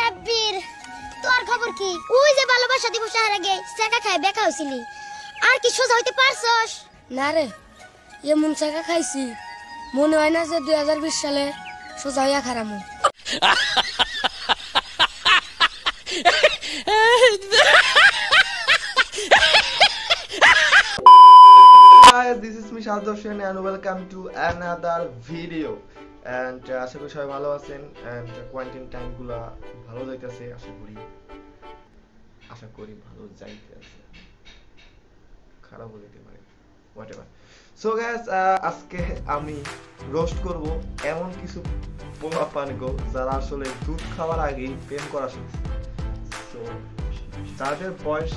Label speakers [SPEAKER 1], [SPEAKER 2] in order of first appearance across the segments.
[SPEAKER 1] সাব্বির তোর খবর কি? ওই যে ভালোবাসা দিবস এর আগে চাকা খায় বেকা হইছিলি, আর কি সোজা হইতে পারছস?
[SPEAKER 2] না রে, এমন চাকা খাইছি মনে হয় না যে 2020 সালে সোজা হইয়া খারামু।
[SPEAKER 3] Hi, this is me Shahid Hossein and welcome to another video. And আশা করি সবাই ভালো আছেন and কোয়ারেন্টাইন টাইম গুলা ভালো যাইতেছে। আশা করি ভালো যাইতেছে, খারাপ হইতে পারে whatever. So guys, আজকে আমি রোস্ট করব এমন কিছু পোলাপান গো যারা আসলে দুধ খাওয়ার আগেই প্রেম করা শিখছে। So যাদের বয়স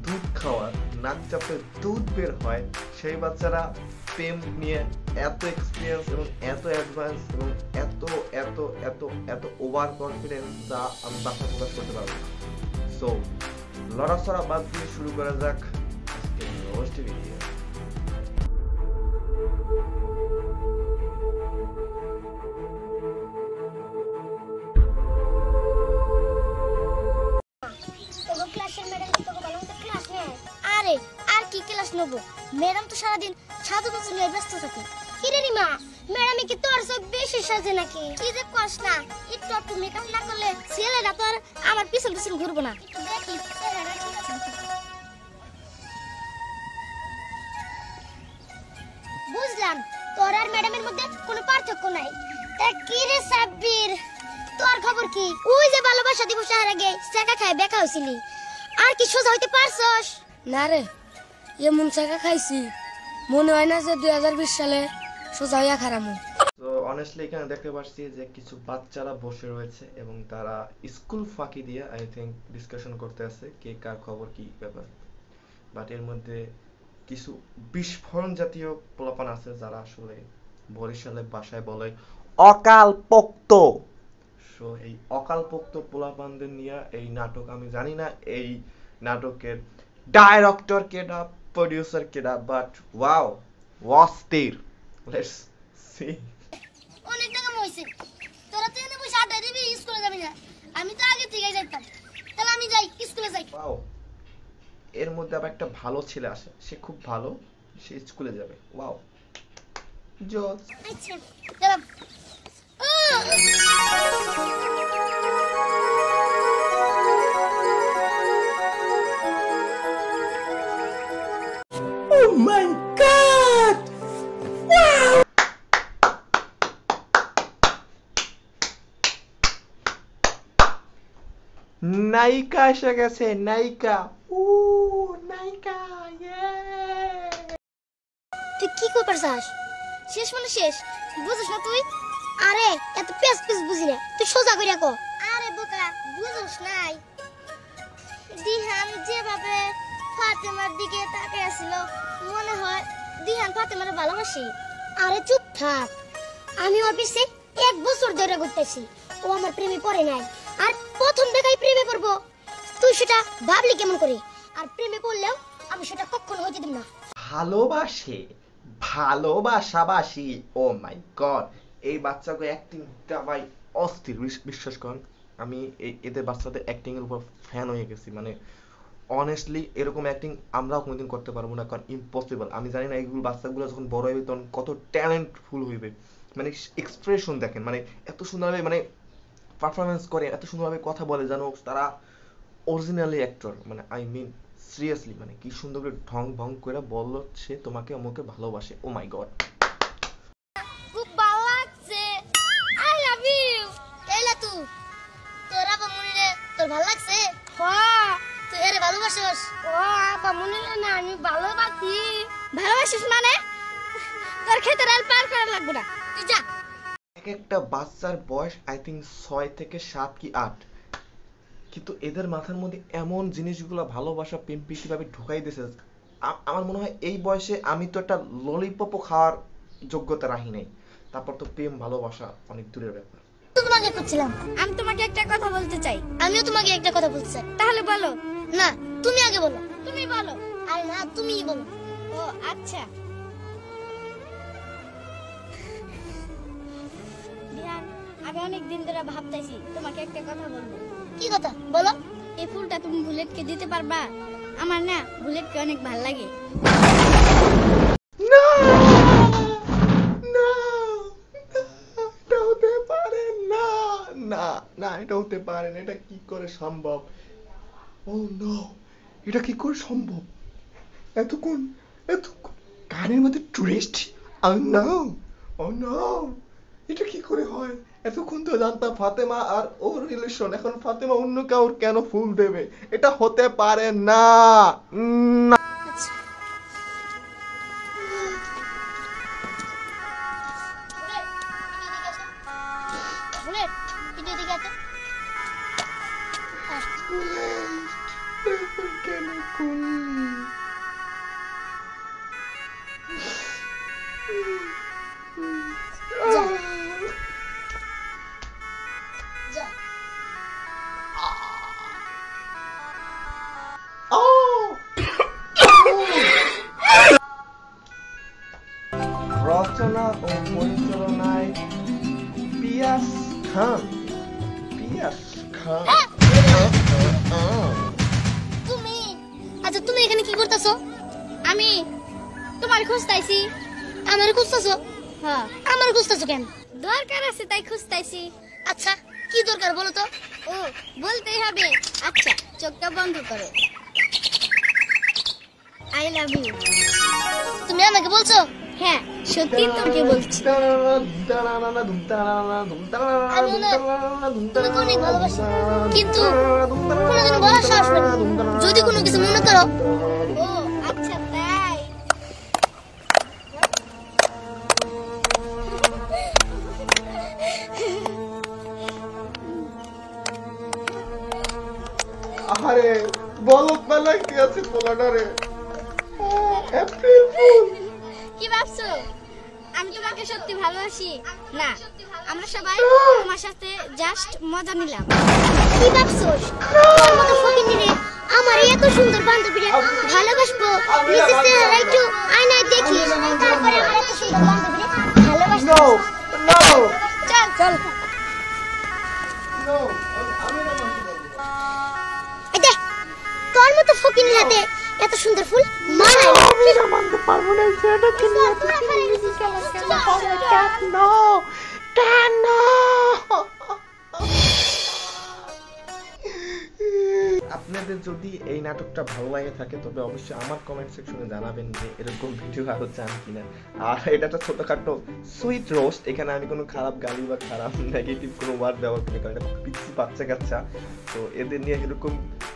[SPEAKER 3] দুধ খাওয়ার নাক চাপে দুধ বের হয়, সেই বাচ্চারা প্রেম নিয়ে এত এক্সপিরিয়েন্স এবং এত অ্যাডভান্স এবং এত এত এত এত ওভার কনফিডেন্স যা আমি ভাষা প্রকাশ করতে পারবো না। সো লড়াচড়া বাদ দিয়ে শুরু করা যাক আজকের রোস্ট ভিডিও।
[SPEAKER 1] ম্যাডাম তো সারাদিন সাধু বাজু নিয়ে ব্যস্ত থাকে। কি রে রিমা, ম্যাডামে কি তোর সব বেশি সাজে নাকি? কি যে কস না, একটু একটু মেকআপ না করলে ছেলেরা তো আর আমার পিছন পিছন ঘুরবো না। দেখি বুঝলাম তোর আর ম্যাডামের মধ্যে কোনো পার্থক্য নাই। তা কি রে সাব্বির, তোর খবর কি? ওই যে ভালোবাসা দিবস এর আগে চাকা খায় বেকা হইছিলি, আর কি সোজা হইতে পারছস?
[SPEAKER 2] না রে, এমন চাকা খাইছি মনে হয় না যে 2020 সালে সোজা হইয়া খারামু।
[SPEAKER 3] তো অনেস্টলি এখানে দেখতে পাচ্ছি যে কিছু বাচ্চারা বসে রয়েছে এবং তারা স্কুল ফাঁকি দিয়ে আই থিংক ডিসকাশন করতে আছে কে কার খবর কি ব্যাপার। বাট এর মধ্যে কিছু বিস্ফোরণ জাতীয় পোলাপান আছে যারা আসলে বরিশালে ভাষায় বলে অকাল পোক্ত। সো এই অকাল পোক্ত পোলাপানদের নিয়ে এই নাটক, আমি জানি না এই নাটকের ডাইরেক্টর কেডা, প্রোডিউসার কেডা, বাট ওয়াও ওয়াস্তির। Let's see.
[SPEAKER 1] অনেক টাকা হইছে, তোরা তো এনে বসে আড্ডা দিবি, স্কুলে যাবি না? আমি তো আগে থেকে যাইতাম, তাহলে আমি যাই, স্কুলে যাই।
[SPEAKER 3] ওয়াও, এর মধ্যে আবার একটা ভালো ছেলে আসে, সে খুব ভালো, সে স্কুলে যাবে। ওয়াও জোস।
[SPEAKER 1] আচ্ছা গেলাম।
[SPEAKER 3] Oh my god! Wow! নায়িকা এসে গেছে, নায়িকা। নায়িকা, ইয়ে।
[SPEAKER 1] তুই কি করছস? শেষ মানে শেষ, বুঝছ না তুই? আরে এত পেস পেস বুঝি না, তুই সোজা কইরা কো। আরে বোকা, বুঝছ নাই? দিহান যেভাবে ফাতেমার দিকে তাকিয়ে আছিল, মনে হয় দিহান ফাতেমারে ভালোবাসে। আরে চুপ থাক, আমি ওর পিছে 1 বছর ধরে ঘুরতেছি, ও আমার প্রেমে পড়ে নাই, আর প্রথম দেখাই প্রেমে পড়বো। তুই সেটা ভাবলি কেমন করে? আর প্রেমে পড়লেও আমি সেটা কখনো হইতে দেব না।
[SPEAKER 3] ভালোবাসে, ভালোবাসাবাসি। ও মাই গড, এই বাচ্চাকে অ্যাক্টিংটা ভাই অস্থির। বিশ্বাস করেন, আমি এদের বাচ্চাদের অ্যাক্টিং এর উপর ফ্যান হয়ে গেছি। মানে অনেস্টলি এরকম অ্যাক্টিং আমরাও কোনোদিন করতে পারবো না, কারণ ইম্পসিবল। আমি জানি না এইগুলো বাচ্চাগুলো যখন বড় হইবে তখন কত ট্যালেন্টফুল হইবে। মানে এক্সপ্রেশন দেখেন, মানে এত সুন্দরভাবে মানে পারফরমেন্স করে, এত সুন্দরভাবে কথা বলে, জানো তারা অরিজিনালি অ্যাক্টর। মানে আই মিন সিরিয়াসলি, মানে কি সুন্দর করে ঢং ভং করে বললো সে তোমাকে আমাকে ভালোবাসে। ও মাই গড,
[SPEAKER 1] খুব ভালো লাগছে, আই লাভ ইউ। এলা তুই তোরা বামুনিরে তোর ভালো লাগছে? হ্যাঁ, তুই এরে ভালোবাসিস? ও বামুনিরে না, আমি ভালোবাসি। ভালোবাসিস মানে তোর খেতে রাল পার করা লাগবে না, তুই যা।
[SPEAKER 3] এক একটা বাচ্চার বয়স আই থিংক 6 থেকে 7 কি 8, কিন্তু এদের মাথার মধ্যে এমন জিনিসগুলো ভালোবাসা প্রেম কিভাবে ঢুকাই দিয়েছে। আমার মনে হয় এই বয়সে আমি তো একটা ললিপপও খাওয়ার যোগ্যতা রাখি নাই, তারপর তো প্রেম ভালোবাসা অনেক দূরের ব্যাপার।
[SPEAKER 1] তোমাকে করছিলাম,
[SPEAKER 2] আমি তোমাকে একটা কথা বলতে চাই।
[SPEAKER 1] আমিও তোমাকে একটা কথা বলতে চাই।
[SPEAKER 2] তাহলে বলো।
[SPEAKER 1] না, তুমি আগে বলো।
[SPEAKER 2] তুমি বলো।
[SPEAKER 1] আরে না, তুমিই বলো।
[SPEAKER 2] ও আচ্ছা। দিহান, আমি অনেক দিন ধরে ভাবতেছি তোমাকে একটা কথা বলবো।
[SPEAKER 1] কি কথা বলো?
[SPEAKER 4] এই ফুলটা তুমি বুলেটকে দিতে পারবা? আমার না বুলেটকে অনেক ভালো লাগে।
[SPEAKER 3] না না এটা হতে পারে না, না না এটা হতে পারে না। এটা কি করে সম্ভব? ও নো, এটা কি করে সম্ভব? এতক্ষণ কানের মধ্যে টুরিস্ট? ও নো, ও নো, এটা কি করে হয়? এতক্ষণ তো জানতাম ফাতেমা আর ওর রিলেশন, এখন ফাতেমা অন্য কাউর কেন ফুল দেবে? এটা হতে পারে না। না
[SPEAKER 1] বুলেট একটু এদিকে আসো।
[SPEAKER 3] কেন করলি?
[SPEAKER 1] যা যা।
[SPEAKER 3] রচনা ও পরিচালনায় পিয়াস খান। পিয়াস খান।
[SPEAKER 1] তুমি আচ্ছা তুমি এখানে কি করতেছো?
[SPEAKER 4] আমি তোমার খুঁজতাইছি।
[SPEAKER 1] আমার খুঁজতেছো?
[SPEAKER 4] হ্যাঁ,
[SPEAKER 1] আমার খুঁজতেছো কেন?
[SPEAKER 4] দরকার আছে তাই খুঁজতাইছি।
[SPEAKER 1] আচ্ছা কি দরকার বলো তো?
[SPEAKER 4] ও বলতেই হবে। আচ্ছা চোখটা বন্ধ করো। I love you.
[SPEAKER 1] তুমি আমাকে বলছো?
[SPEAKER 4] হ্যাঁ সত্যি তোমাকে বলছি।
[SPEAKER 1] তোমাকে অনেক ভালোবাসি, কিন্তু কোনোদিন বলার সাহস পাইনি। যদি কোনো কিছু মনে করো।
[SPEAKER 4] ও আচ্ছা তাই।
[SPEAKER 3] আরে বলত না লাগতে আছে পোলাটারে। April fool.
[SPEAKER 4] কি ভাবছো আমি তোমাকে সত্যি ভালোবাসি? না, আমরা সবাই তোমার সাথে জাস্ট মজা নিলাম।
[SPEAKER 1] কি ভাবছোস? তোর মতো ফকিন্নিরে আমার এত সুন্দর বান্ধবীরে ভালোবাসবো? নিজের চেহারা একটু আয়নায় দেখিস, তারপরে আমার এত সুন্দর বান্ধবীরে ভালোবাসবো।
[SPEAKER 3] নো নো
[SPEAKER 4] চল চল।
[SPEAKER 3] নো, আমি না মানতে পারবো না।
[SPEAKER 1] এই দেখ, তোর মতো ফকিন্নির হাতে এত সুন্দর ফুল মানায় না।
[SPEAKER 3] আমি না মানতে পারবো না। সেটাকে নিয়ে এত কেন? কেন? আপনাদের যদি এই নাটকটা ভালো লাগে থাকে তবে অবশ্যই আমার কমেন্ট সেকশনে জানাবেন যে এরকম ভিডিও আরো চান কিনা। আর এটা একটা ছোটখাটো সুইট রোস্ট, এখানে আমি কোনো খারাপ গালি বা খারাপ নেগেটিভ কোনো ওয়ার্ড ব্যবহার করি, কারণ এটা খুব পিচ্ছি বাচ্চা কাচ্চা, তো এদের নিয়ে এরকম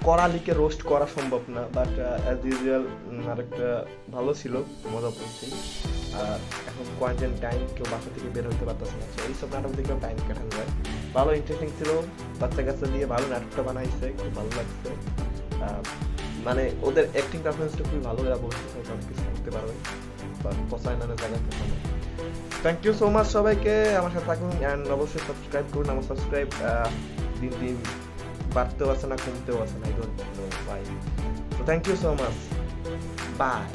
[SPEAKER 3] কড়ালিকে রোস্ট করা সম্ভব না। বাট অ্যাজ ইউজুয়াল নাটকটা ভালো ছিল, মজা করছি। আর এখন কোয়ারেন্টাইন টাইম, কেউ বাসা থেকে বের হতে পারতেছে না, এইসব নাটক দেখলেও টাইম কাটানো যায়। ভালো ইন্টারেস্টিং ছিল, বাচ্চা কাচ্চা দিয়ে ভালো নাটকটা বানাইছে, খুব ভালো লাগছে। মানে ওদের অ্যাক্টিং পারফরমেন্সটা খুবই ভালো, এরা ভবিষ্যতে অনেক কিছু করতে পারবে বা পছায় নানা জায়গায় পছানো। থ্যাংক ইউ সো মাচ সবাইকে, আমার সাথে থাকুন অ্যান্ড অবশ্যই সাবস্ক্রাইব করুন। আমার সাবস্ক্রাইব দিন দিন বাড়তেও আছে না কমতেও আছে না, আই ডোন্ট নো ভাই। So thank you so much. Bye.